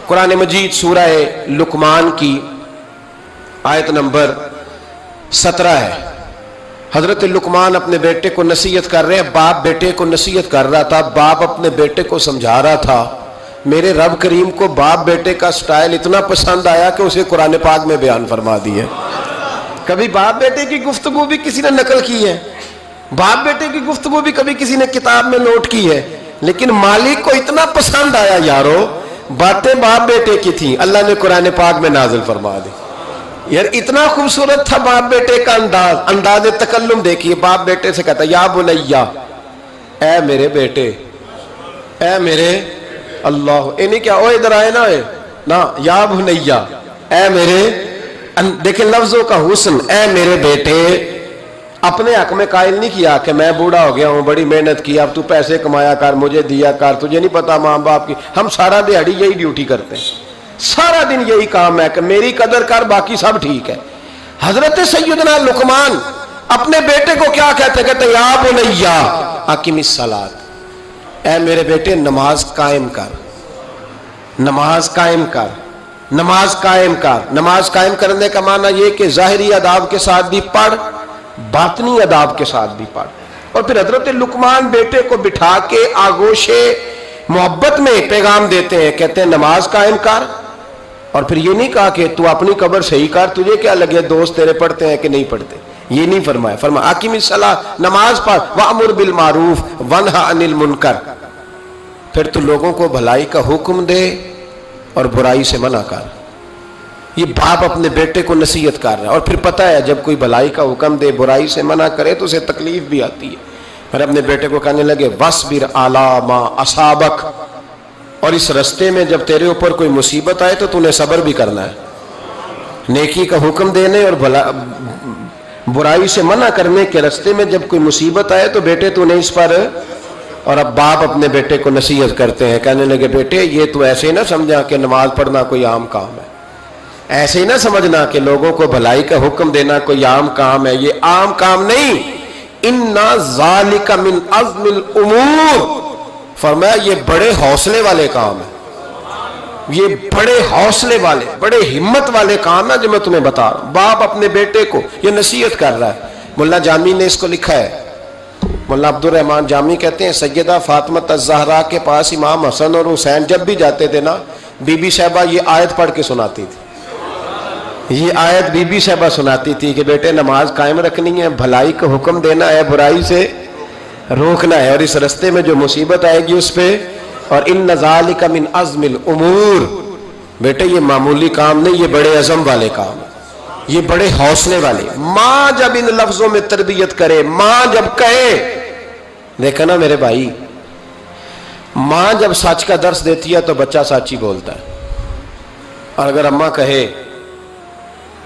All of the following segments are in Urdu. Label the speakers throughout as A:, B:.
A: قرآن مجید سورہ لقمان کی آیت نمبر 17 ہے۔ حضرت لقمان اپنے بیٹے کو نصیحت کر رہے ہیں، باپ بیٹے کو نصیحت کر رہا تھا، باپ اپنے بیٹے کو سمجھا رہا تھا۔ میرے رب کریم کو باپ بیٹے کا سٹائل اتنا پسند آیا کہ اسے قرآن پاک میں بیان فرما دی ہے۔ کبھی باپ بیٹے کی گفتگو بھی کسی نے نقل کی ہے، باپ بیٹے کی گفتگو بھی کبھی کسی نے کتاب میں نوٹ کی ہے، لیکن مالک کو اتنا پسند آیا یارو، باتیں باپ بیٹے کی تھیں، اللہ نے قرآن پاک میں نازل فرما دی۔ یار اتنا خوبصورت تھا باپ بیٹے کا انداز تکلم دیکھیے، باپ بیٹے سے کہتا یا بنیا، اے میرے بیٹے، اے میرے اللہ، انہیں کیا او ادھر آئے نا یا بنیا، اے میرے، دیکھیں لفظوں کا حسن، اے میرے بیٹے۔ اپنے حق میں قائل نہیں کیا کہ میں بوڑھا ہو گیا ہوں، بڑی محنت کی، اب تو پیسے کمایا کر، مجھے دیا کر، تجھے نہیں پتا ماں باپ کی۔ ہم سارا دیہڑی یہی ڈیوٹی کرتے ہیں، سارا دن یہی کام ہے کہ میری قدر کر، باقی سب ٹھیک ہے۔ حضرت سیدنا لقمان اپنے بیٹے کو کیا کہتے یا بنیا اقم الصلاۃ، اے میرے بیٹے نماز قائم کر، نماز قائم کر، نماز قائم کر۔ نماز قائم کرنے کا معنی یہ کہ ظاہری آداب کے ساتھ بھی پڑھ، باطنی آداب کے ساتھ بھی پڑھ۔ اور پھر حضرت لقمان بیٹے کو بٹھا کے آگوش محبت میں پیغام دیتے ہیں، کہتے ہیں نماز قائم کر۔ اور پھر یہ نہیں کہا کہ تو اپنی قبر صحیح کر، تجھے کیا لگے دوست تیرے پڑھتے ہیں کہ نہیں پڑھتے، یہ نہیں فرمایا۔ فرمایا اقیم الصلاۃ، نماز پڑھ، وامر بالمعروف ونہی عن المنکر، پھر تو لوگوں کو بھلائی کا حکم دے اور برائی سے منع کر۔ یہ باپ اپنے بیٹے کو نصیحت کر رہا ہے، اور پھر پتہ ہے جب کوئی بھلائی کا حکم دے برائی سے منع کرے تو اسے تکلیف بھی آتی ہے۔ پھر اپنے بیٹے کو کہنے لگے وَاصْبِرْ عَلَىٰ مَا أَصَابَكَ، اور اس رستے میں جب تیرے اوپر کوئی مصیبت آئے تو نے صبر بھی کرنا ہے۔ نیکی کا حکم دینے اور برائی سے منع کرنے کے رستے میں جب کوئی مصیبت آئے تو بیٹے تو نے اس پر۔ اور اب باپ اپنے بیٹے کو نصیحت کرتے ہیں، کہنے لگے بیٹے یہ تو ایسے نہ سمجھا کہ نماز پڑھنا کوئی عام کام ہے، ایسے ہی نہ سمجھنا کہ لوگوں کو بھلائی کا حکم دینا کوئی عام کام ہے، یہ عام کام نہیں۔ اِنَّ ذَلِكَ مِنْ عَزْمِ الْأُمُورِ، فرمایا یہ بڑے حوصلے والے کام ہیں، یہ بڑے حوصلے والے، بڑے ہمت والے کام ہیں جو میں تمہیں بتا رہا ہوں۔ باپ اپنے بیٹے کو یہ نصیحت کر رہا ہے۔ ملا جامی نے اس کو لکھا ہے، مولانا عبد الرحمن جامی کہتے ہیں سیدہ فاطمہ الزہرا کے پاس امام حسن اور حسین جب بھی جاتے تھے نا، بی بی صاحبہ یہ آیت پڑھ کے سناتی تھی، یہ آیت بی بی صاحبہ سناتی تھی کہ بیٹے نماز قائم رکھنی ہے، بھلائی کا حکم دینا ہے، برائی سے روکنا ہے، اور اس رستے میں جو مصیبت آئے گی اس پہ، اور ان ذالک من عزم الامور، بیٹے یہ معمولی کام نہیں، یہ بڑے عزم والے کام، یہ بڑے حوصلے والے۔ ماں جب ان لفظوں میں تربیت کرے، ماں جب کہے، دیکھا نا میرے بھائی، ماں جب سچ کا درس دیتی ہے تو بچہ سچ ہی بولتا ہے۔ اور اگر اماں کہے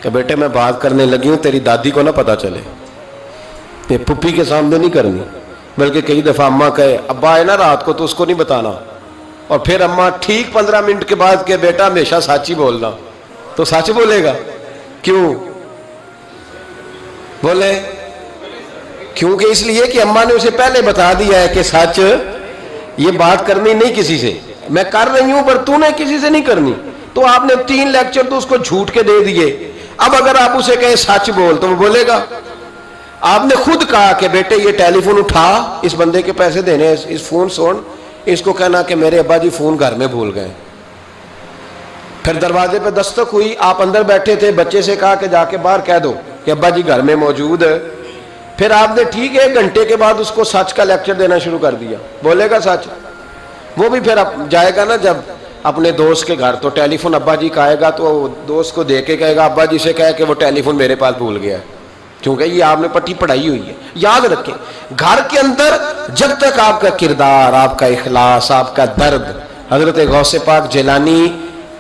A: کہ بیٹے میں بات کرنے لگی ہوں تیری دادی کو نہ پتا چلے، یہ پھپھی کے سامنے نہیں کرنی، بلکہ کئی دفعہ اماں کہے ابا آئے نا رات کو تو اس کو نہیں بتانا، اور پھر اماں ٹھیک 15 منٹ کے بعد کہ بیٹا ہمیشہ سچ ہی بولنا، تو سچ بولے گا۔ کیوں بولے؟ کیونکہ اس لیے کہ اماں نے اسے پہلے بتا دیا ہے کہ سچ یہ بات کرنی نہیں کسی سے، میں کر رہی ہوں پر تو نے کسی سے نہیں کرنی، تو آپ نے 3 لیکچر تو اس کو جھوٹ کے دے دیے۔ اب اگر آپ اسے کہیں سچ بول تو وہ بولے گا۔ آپ نے خود کہا کہ بیٹے یہ ٹیلی فون اٹھا، اس بندے کے پیسے دینے، اس فون سن، اس کو کہنا کہ میرے ابا جی فون گھر میں بھول گئے۔ پھر دروازے پہ دستک ہوئی، آپ اندر بیٹھے تھے، بچے سے کہا کہ جا کے باہر کہہ دو کہ ابا جی گھر میں موجود ہے۔ پھر آپ نے ٹھیک ہے 1 گھنٹے کے بعد اس کو سچ کا لیکچر دینا شروع کر دیا، بولے گا سچ؟ وہ بھی پھر جائے گا نا جب اپنے دوست کے گھر، تو ٹیلی فون ابا جی کا آئے گا تو دوست کو دے کے کہے گا ابا جی سے کہے کہ وہ ٹیلی فون میرے پاس بھول گیا ہے، کیونکہ یہ آپ نے پٹی پڑھائی ہوئی ہے۔ یاد رکھیں گھر کے اندر جب تک آپ کا کردار، آپ کا اخلاص، آپ کا درد، حضرت غوث پاک جیلانی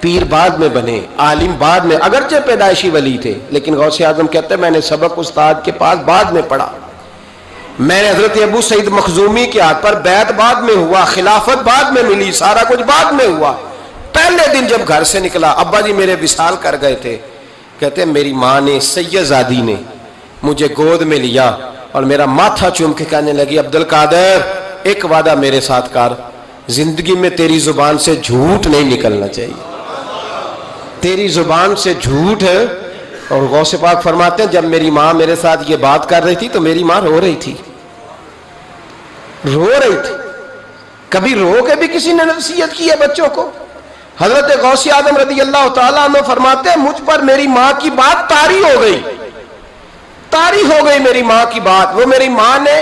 A: پیر بعد میں بنے، عالم بعد میں، اگرچہ پیدائشی ولی تھے، لیکن غوث اعظم کہتے ہیں میں نے سبق استاد کے پاس بعد میں پڑھا، میں نے حضرت ابو سعید مخزومی کے ہاتھ پر بیعت بعد میں ہوا، خلافت بعد میں ملی، سارا کچھ بعد میں ہوا۔ پہلے دن جب گھر سے نکلا، ابا جی میرے وصال کر گئے تھے، کہتے ہیں میری ماں نے، سید زادی نے مجھے گود میں لیا اور میرا ماتھا چوم کے کہنے لگی عبد القادر ایک وعدہ میرے ساتھ کر، زندگی میں تیری زبان سے جھوٹ نہیں نکلنا چاہیے۔ تیری زبان سے جھوٹ ہے. اور غوث پاک فرماتے ہیں جب میری ماں میرے ساتھ یہ بات کر رہی تھی تو میری ماں رو رہی تھی. کبھی رو کے بھی کسی نے نصیحت کی ہے بچوں کو؟ حضرت غوث اعظم رضی اللہ تعالیٰ عنہ فرماتے ہیں مجھ پر میری ماں کی بات طاری ہو گئی میری ماں کی بات. وہ میری ماں نے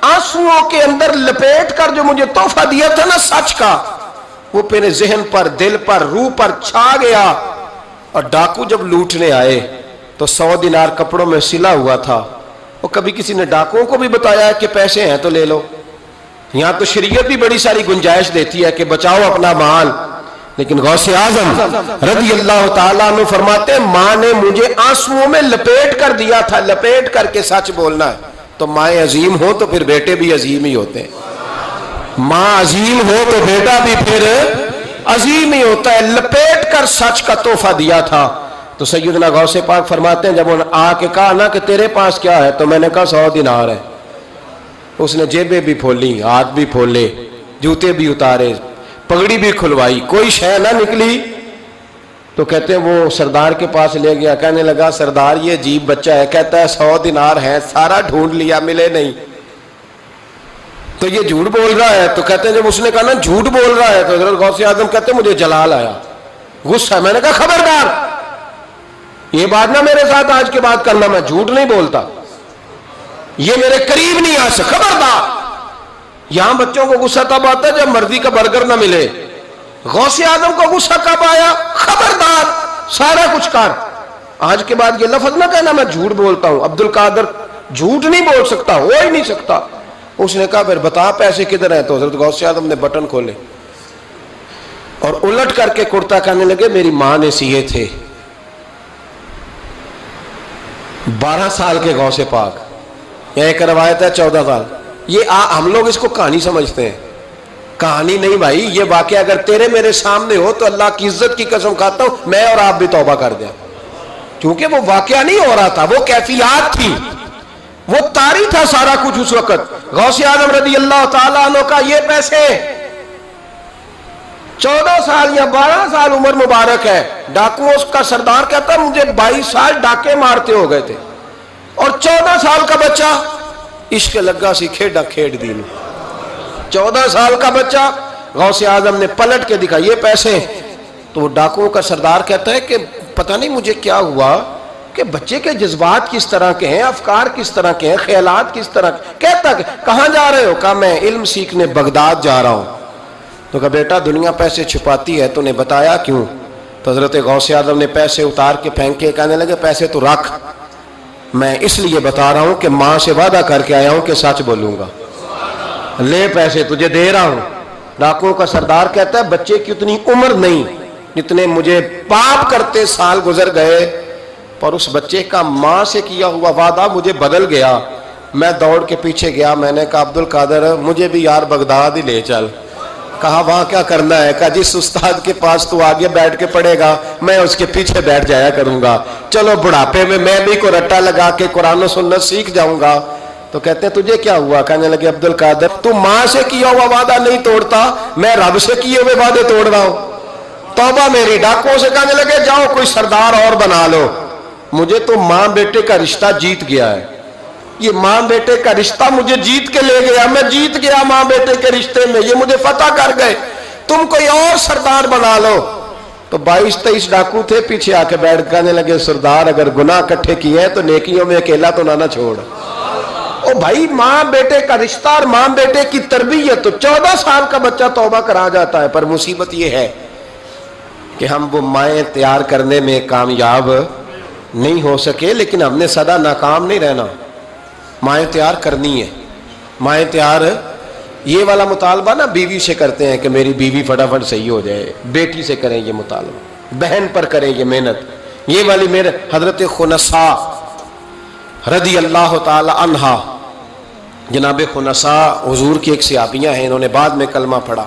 A: آنسوؤں کے اندر لپیٹ کر جو مجھے تحفہ دیا تھا نا سچ کا، وہ میرے ذہن پر، دل پر، روح پر چھا گیا. اور ڈاکو جب لوٹنے آئے تو 100 دینار کپڑوں میں سلا ہوا تھا. وہ کبھی کسی نے ڈاکوؤں کو بھی بتایا کہ پیسے ہیں تو لے لو؟ یہاں تو شریعت بھی بڑی ساری گنجائش دیتی ہے کہ بچاؤ اپنا مال. لیکن غوث اعظم رضی اللہ تعالیٰ عنہ فرماتے ہیں ماں نے مجھے آنسوؤں میں لپیٹ کر دیا تھا، لپیٹ کر کے سچ بولنا ہے. تو مائیں عظیم ہو تو پھر بیٹے بھی عظیم ہی ہوتے ہیں. ماں عظیم ہو تو بیٹا بھی پھر عظیم ہی ہوتا ہے. لپیٹ کر سچ کا تحفہ دیا تھا. تو سیدنا غوث پاک فرماتے ہیں جب انہوں نے آ کے کہا نا کہ تیرے پاس کیا ہے، تو میں نے کہا 100 دینار ہے. اس نے جیبیں بھی کھولی، ہاتھ بھی کھولے، جوتے بھی اتارے، پگڑی بھی کھلوائی، کوئی شے نہ نکلی. تو کہتے ہیں وہ سردار کے پاس لے گیا، کہنے لگا سردار یہ عجیب بچہ ہے، کہتا ہے 100 دینار ہے، سارا ڈھونڈ لیا ملے نہیں، تو یہ جھوٹ بول رہا ہے. تو کہتے ہیں جب اس نے کہا نا جھوٹ بول رہا ہے، تو حضرت غوث اعظم کہتے ہیں مجھے جلال آیا، غصہ. میں نے کہا خبردار یہ بات نہ میرے ساتھ آج کے بعد کرنا، میں جھوٹ نہیں بولتا، یہ میرے قریب نہیں آ سکتا، خبردار. یہاں بچوں کو غصہ تب آتا ہے جب مرضی کا برگر نہ ملے. غوث اعظم کو غصہ کب آیا؟ خبردار سارا کچھ کر، آج کے بعد یہ لفظ نہ کہنا میں جھوٹ بولتا ہوں. عبد القادر جھوٹ نہیں بول سکتا، ہو ہی نہیں سکتا. اس نے کہا پھر بتا پیسے کدھر ہیں؟ تو حضرت غوث اعظم نے بٹن کھولے اور الٹ کر کے کرتا کہنے لگے میری ماں نے سیے تھے. 12 سال کے غوث پاک، یہ ایک روایت ہے 14 سال. یہ ہم لوگ اس کو کہانی سمجھتے ہیں، کہانی نہیں بھائی. یہ واقعہ اگر تیرے میرے سامنے ہو تو اللہ کی عزت کی قسم کھاتا ہوں میں اور آپ بھی توبہ کر دیں. کیونکہ وہ واقعہ نہیں ہو رہا تھا، وہ کیفیات تھی، وہ طاری تھا سارا کچھ اس وقت. غوث اعظم رضی اللہ تعالیٰ عنہ کا یہ پیسے 14 سال یا 12 سال عمر مبارک ہے. ڈاکو اس کا سردار کہتا مجھے 22 سال ڈاکے مارتے ہو گئے تھے، اور 14 سال کا بچہ عشق لگا سی کھیڈا کھیڈ دی. 14 سال کا بچہ غوث اعظم نے پلٹ کے دکھا یہ پیسے. تو وہ ڈاکوؤں کا سردار کہتا ہے کہ پتہ نہیں مجھے کیا ہوا کہ بچے کے جذبات کس طرح کے ہیں، افکار کس طرح کے ہیں، خیالات کس طرح کے. کہتا کہ کہاں جا رہے ہو؟ کہا میں علم سیکھنے بغداد جا رہا ہوں. تو کہا بیٹا دنیا پیسے چھپاتی ہے، تو نے بتایا کیوں؟ تو حضرت غوث اعظم نے پیسے اتار کے پھینکے، کہنے لگے پیسے تو رکھ، میں اس لیے بتا رہا ہوں کہ ماں سے وعدہ کر کے آیا ہوں کہ سچ بولوں گا، لے پیسے تجھے دے رہا ہوں. ڈاکوؤں کا سردار کہتا ہے بچے کی اتنی عمر نہیں جتنے مجھے پاپ کرتے سال گزر گئے، پر اس بچے کا ماں سے کیا ہوا وعدہ مجھے بدل گیا. میں دوڑ کے پیچھے گیا، میں نے کہا عبد القادر مجھے بھی یار بغداد ہی لے چل. کہا وہاں کیا کرنا ہے؟ کہا جس استاد کے پاس تو آگے بیٹھ کے پڑھے گا میں اس کے پیچھے بیٹھ جایا کروں گا، چلو بڑھاپے میں بھی کو رٹا لگا کے قرآن و سنت سیکھ جاؤں گا. تو کہتے ہیں تجھے کیا ہوا؟ کہنے لگے عبد القادر تو ماں سے کیا ہوا وعدہ نہیں توڑتا، میں رب سے کیے ہوئے وعدے توڑ رہا ہوں، توبہ میری. ڈاکوؤں سے کہنے لگے جاؤ کوئی سردار اور بنا لو، مجھے تو ماں بیٹے کا رشتہ جیت گیا ہے. یہ ماں بیٹے کا رشتہ مجھے جیت کے لے گیا، میں جیت گیا ماں بیٹے کے رشتے میں، یہ مجھے فتح کر گئے، تم کوئی اور سردار بنا لو. تو 22-23 ڈاکو تھے، پیچھے آ کے بیٹھ کہنے لگے سردار اگر گناہ اکٹھے کیے ہیں تو نیکیوں میں اکیلا تو نہ چھوڑ. او بھائی ماں بیٹے کا رشتہ اور ماں بیٹے کی تربیت. تو 14 سال کا بچہ توبہ کرا جاتا ہے، پر مصیبت یہ ہے کہ ہم وہ مائیں تیار کرنے میں کامیاب نہیں ہو سکے. لیکن ہم نے سدا ناکام نہیں رہنا، مائیں تیار کرنی ہے. مائیں تیار یہ والا مطالبہ نا بیوی سے کرتے ہیں کہ میری بیوی فٹافٹ صحیح ہو جائے، بیٹی سے کریں یہ مطالبہ، بہن پر کریں یہ محنت. یہ والی میرے حضرت خنسا رضی اللہ تعالی عنہا، جناب خنسا حضور کی ایک صحابیہ ہیں، انہوں نے بعد میں کلمہ پڑھا.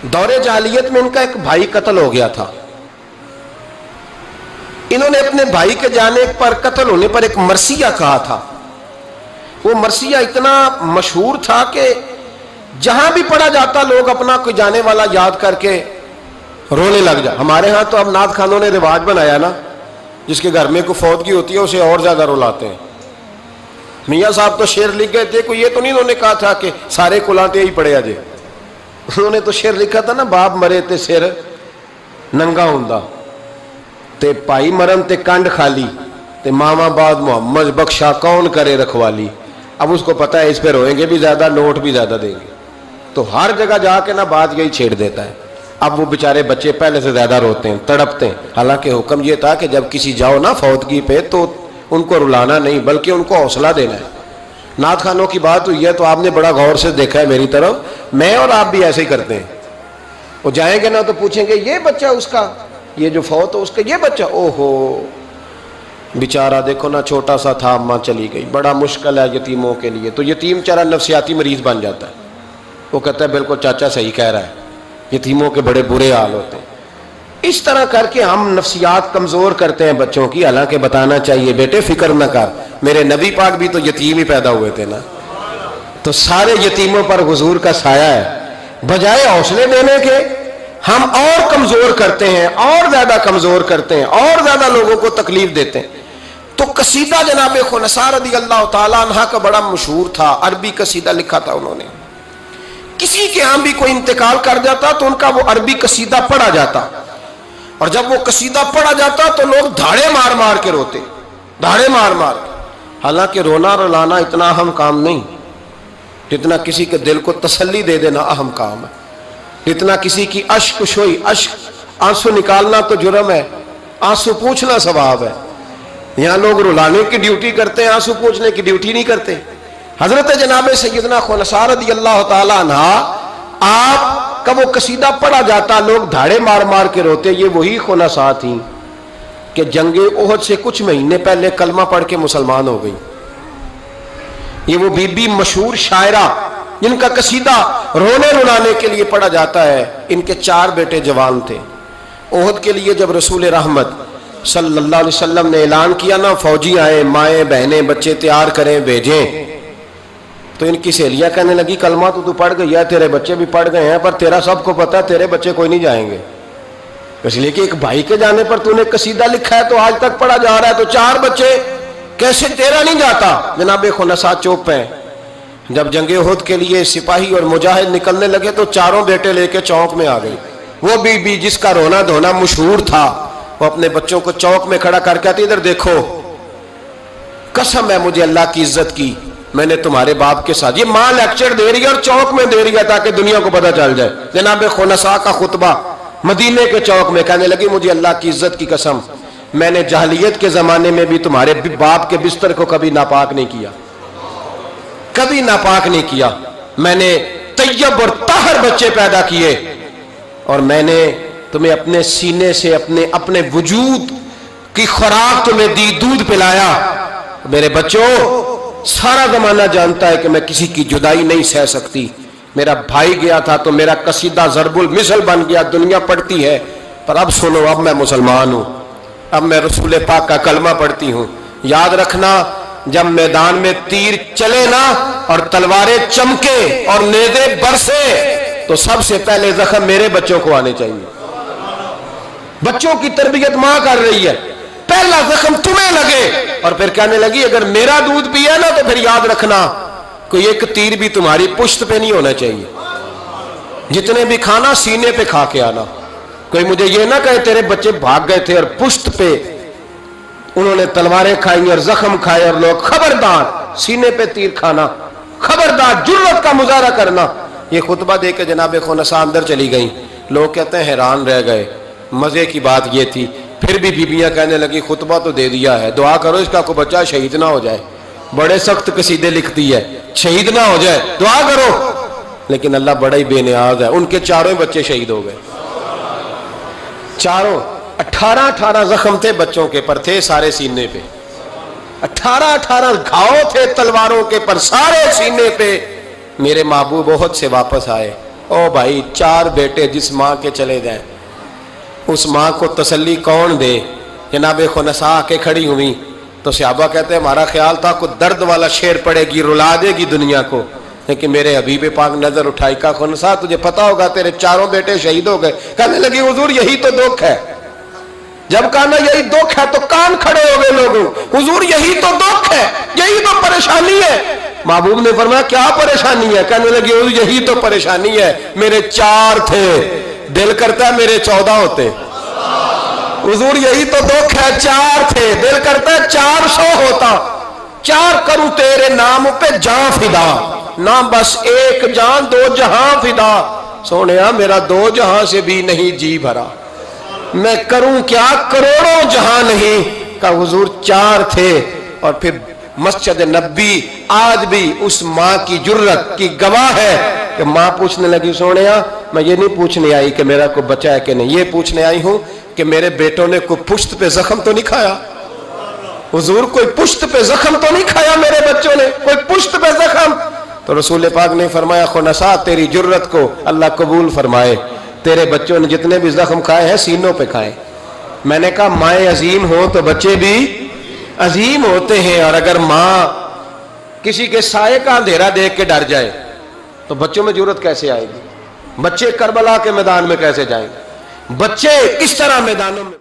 A: دور جاہلیت میں ان کا ایک بھائی قتل ہو گیا تھا. انہوں نے اپنے بھائی کے جانے پر، قتل ہونے پر ایک مرثیہ کہا تھا. وہ مرثیہ اتنا مشہور تھا کہ جہاں بھی پڑھا جاتا لوگ اپنا کوئی جانے والا یاد کر کے رونے لگ جا. ہمارے ہاں تو اب نعت خانوں نے رواج بنایا نا, جس کے گھر میں کوئی فوتگی ہوتی ہے اسے اور زیادہ رلاتے ہیں. میاں صاحب تو شعر لکھ گئے تھے, کوئی یہ تو نہیں انہوں نے کہا تھا کہ سارے کلاتے ہی پڑے آجے. انہوں نے تو شعر لکھا تھا نا, باپ مرے تے سر ننگا ہوندا تے پائی مرن تے کنڈ خالی تے ماما بعد محمد بخشا کون کرے رکھوالی. اب اس کو پتا ہے اس پہ روئیں گے بھی زیادہ, نوٹ بھی زیادہ دیں گے, تو ہر جگہ جا کے نا بات یہی چھیڑ دیتا ہے. اب وہ بیچارے بچے پہلے سے زیادہ روتے ہیں, تڑپتے ہیں. حالانکہ حکم یہ تھا کہ جب کسی جاؤ نا فوتگی پہ تو ان کو رلانا نہیں بلکہ ان کو حوصلہ دینا ہے. نعت خانوں کی بات ہوئی ہے تو آپ نے بڑا غور سے دیکھا ہے میری طرف, میں اور آپ بھی ایسے ہی کرتے ہیں. وہ جائیں گے نا تو پوچھیں گے یہ بچہ اس کا, یہ جو فوت ہو اس کا یہ بچہ, او ہو بیچارہ دیکھو نا چھوٹا سا تھا, اماں چلی گئی, بڑا مشکل ہے یتیموں کے لیے. تو یتیم چارہ نفسیاتی مریض بن جاتا ہے. وہ کہتا ہے بالکل چاچا صحیح کہہ رہا ہے, یتیموں کے بڑے برے حال ہوتے ہیں. اس طرح کر کے ہم نفسیات کمزور کرتے ہیں بچوں کی. حالانکہ بتانا چاہیے بیٹے فکر نہ کر, میرے نبی پاک بھی تو یتیم ہی پیدا ہوئے تھے نا, تو سارے یتیموں پر حضور کا سایہ ہے. بجائے حوصلے دینے کے ہم اور کمزور کرتے ہیں, اور زیادہ کمزور کرتے ہیں, اور زیادہ لوگوں کو تکلیف دیتے ہیں. تو قصیدہ جناب خنسا رضی اللہ تعالیٰ عنہ کا بڑا مشہور تھا, عربی قصیدہ لکھا تھا انہوں نے. کسی کے ہاں بھی کوئی انتقال کر جاتا تو ان کا وہ عربی قصیدہ پڑھا جاتا, اور جب وہ قصیدہ پڑھا جاتا تو لوگ دھاڑے مار مار کے روتے, دھاڑے مار مار کے. حالانکہ رونا رلانا اتنا اہم کام نہیں جتنا کسی کے دل کو تسلی دے دینا اہم کام ہے. جتنا کسی کی اشک شوئی, اشک آنسو نکالنا تو جرم ہے, آنسو پوچھنا ثواب ہے. یہاں لوگ رلانے کی ڈیوٹی کرتے ہیں, آنسو پوچھنے کی ڈیوٹی نہیں کرتے. حضرت جناب سیدنا خنسا رضی اللہ تعالیٰ عنہ آپ کا وہ قصیدہ پڑھا جاتا, لوگ دھاڑے مار مار کے روتے. یہ وہی خنسا تھیں کہ جنگ احد سے کچھ مہینے پہلے کلمہ پڑھ کے مسلمان ہو گئی. یہ وہ بی بی مشہور شاعرہ جن کا قصیدہ رونے رلانے کے لیے پڑھا جاتا ہے. ان کے 4 بیٹے جوان تھے. احد کے لیے جب رسول رحمت صلی اللہ علیہ وسلم نے اعلان کیا نا, فوجی آئے, مائیں بہنیں بچے تیار کریں بھیجیں, تو ان کی سہیلیاں کہنے لگی کلمہ تو پڑھ گئی ہے, تیرے بچے بھی پڑھ گئے ہیں, پر تیرا سب کو پتا ہے تیرے بچے کوئی نہیں جائیں گے. اس لیے کہ ایک بھائی کے جانے پر تو نے قصیدہ لکھا ہے تو آج تک پڑھا جا رہا ہے, تو 4 بچے کیسے تیرا نہیں جاتا. جناب خنسا چوپ ہیں. جب جنگ احد کے لیے سپاہی اور مجاہد نکلنے لگے تو 4 بیٹے لے کے چوک میں آ گئی. وہ بی بی جس کا رونا دھونا مشہور تھا, وہ اپنے بچوں کو چوک میں کھڑا کر کے آتی, ادھر دیکھو, قسم ہے مجھے اللہ کی عزت کی, میں نے تمہارے باپ کے ساتھ. یہ ماں لیکچر دے رہی ہے اور چوک میں دے رہی ہے تاکہ دنیا کو پتہ چل جائے. جناب خنسا کا خطبہ مدینے کے چوک میں, کہنے لگی مجھے اللہ کی عزت کی قسم, میں نے جاہلیت کے زمانے میں بھی تمہارے باپ کے بستر کو کبھی ناپاک نہیں کیا, کبھی ناپاک نہیں کیا. میں نے طیب اور طاہر بچے پیدا کیے, اور میں نے تمہیں اپنے سینے سے اپنے وجود کی خوراک تمہیں دی, دودھ پلایا. میرے بچوں, سارا زمانہ جانتا ہے کہ میں کسی کی جدائی نہیں سہ سکتی. میرا بھائی گیا تھا تو میرا قصیدہ ضرب المثل بن گیا, دنیا پڑھتی ہے, پر اب سنو, اب میں مسلمان ہوں, اب میں رسول پاک کا کلمہ پڑھتی ہوں. یاد رکھنا, جب میدان میں تیر چلے نا اور تلواریں چمکے اور نیزے برسے تو سب سے پہلے زخم میرے بچوں کو آنے چاہیے. بچوں کی تربیت ماں کر رہی ہے, پہلا زخم تمہیں لگے. اور پھر کہنے لگی اگر میرا دودھ پیا نا تو پھر یاد رکھنا کوئی ایک تیر بھی تمہاری پشت پہ نہیں ہونا چاہیے. جتنے بھی کھانا سینے پہ کھا کے آنا. کوئی مجھے یہ نہ کہے تیرے بچے بھاگ گئے تھے اور پشت پہ انہوں نے تلواریں کھائی اور زخم کھائے, اور لوگ خبردار سینے پہ تیر کھانا, خبردار جرأت کا مظاہرہ کرنا. یہ خطبہ دے کے جناب خنسا اندر چلی گئیں. لوگ کہتے ہیں حیران رہ گئے. مزے کی بات یہ تھی, پھر بھی بیبیاں کہنے لگی خطبہ تو دے دیا ہے, دعا کرو اس کا کوئی بچہ شہید نہ ہو جائے. بڑے سخت قصیدے لکھتی ہے, شہید نہ ہو جائے, دعا کرو. لیکن اللہ بڑا ہی بے نیاز ہے, ان کے 4 بچے شہید ہو گئے. 4 18 زخم تھے بچوں کے پر, تھے سارے سینے پہ. 18 گھاؤ تھے تلواروں کے پر, سارے سینے پہ. میرے محبوب احد سے واپس آئے. او بھائی, 4 بیٹے جس ماں کے چلے جائیں, اس ماں کو تسلی کون دے. جناب خنسا آ کے کھڑی ہوئی تو صحابہ کہتے ہیں ہمارا خیال تھا کوئی درد والا شعر پڑے گی, رلا دے گی دنیا کو. کہ میرے حبیب پاک نظر اٹھائی کا خنسا تجھے پتا ہوگا تیرے چاروں بیٹے شہید ہو گئے. کہنے لگی حضور یہی تو دکھ ہے. جب کہا نا یہی دکھ ہے تو کان کھڑے ہو گئے لوگوں. حضور یہی تو دکھ ہے, یہی تو پریشانی ہے. محبوب نے فرمایا کیا پریشانی ہے؟ کہنے لگی حضور یہی تو پریشانی ہے, میرے 4 تھے, دل کرتا ہے میرے 14 ہوتے. حضور یہی تو دکھ ہے, 4 تھے, دل کرتا ہے 400 ہوتا. 4 کروں تیرے نام پہ جان فدا, نہ بس ایک جان 2 جہاں فدا. سونیا میرا 2 جہاں سے بھی نہیں جی بھرا, میں کروں کیا کروڑوں جہاں نہیں. کہ حضور 4 تھے. اور پھر مسجد نبی آج بھی اس ماں کی جرت کی گواہ ہے کہ ماں پوچھنے لگی سونیا میں یہ نہیں پوچھنے آئی کہ میرا کوئی بچہ ہے کہ نہیں, یہ پوچھنے آئی ہوں کہ میرے بیٹوں نے کوئی پشت پہ زخم تو نہیں کھایا. حضور کوئی پشت پہ زخم تو نہیں کھایا میرے بچوں نے, کوئی پشت پہ زخم. تو رسول پاک نے فرمایا خنسا تیری جرت کو اللہ قبول فرمائے, تیرے بچوں نے جتنے بھی زخم کھائے ہیں سینوں پہ کھائے. میں نے کہا مائیں عظیم ہوں تو بچے بھی عظیم ہوتے ہیں, اور اگر ماں کسی کے سائے کا اندھیرا دیکھ کے ڈر جائے تو بچوں میں جرت کیسے آئے گی؟ بچے کربلا کے میدان میں کیسے جائیں گے؟ بچے اس طرح میدانوں میں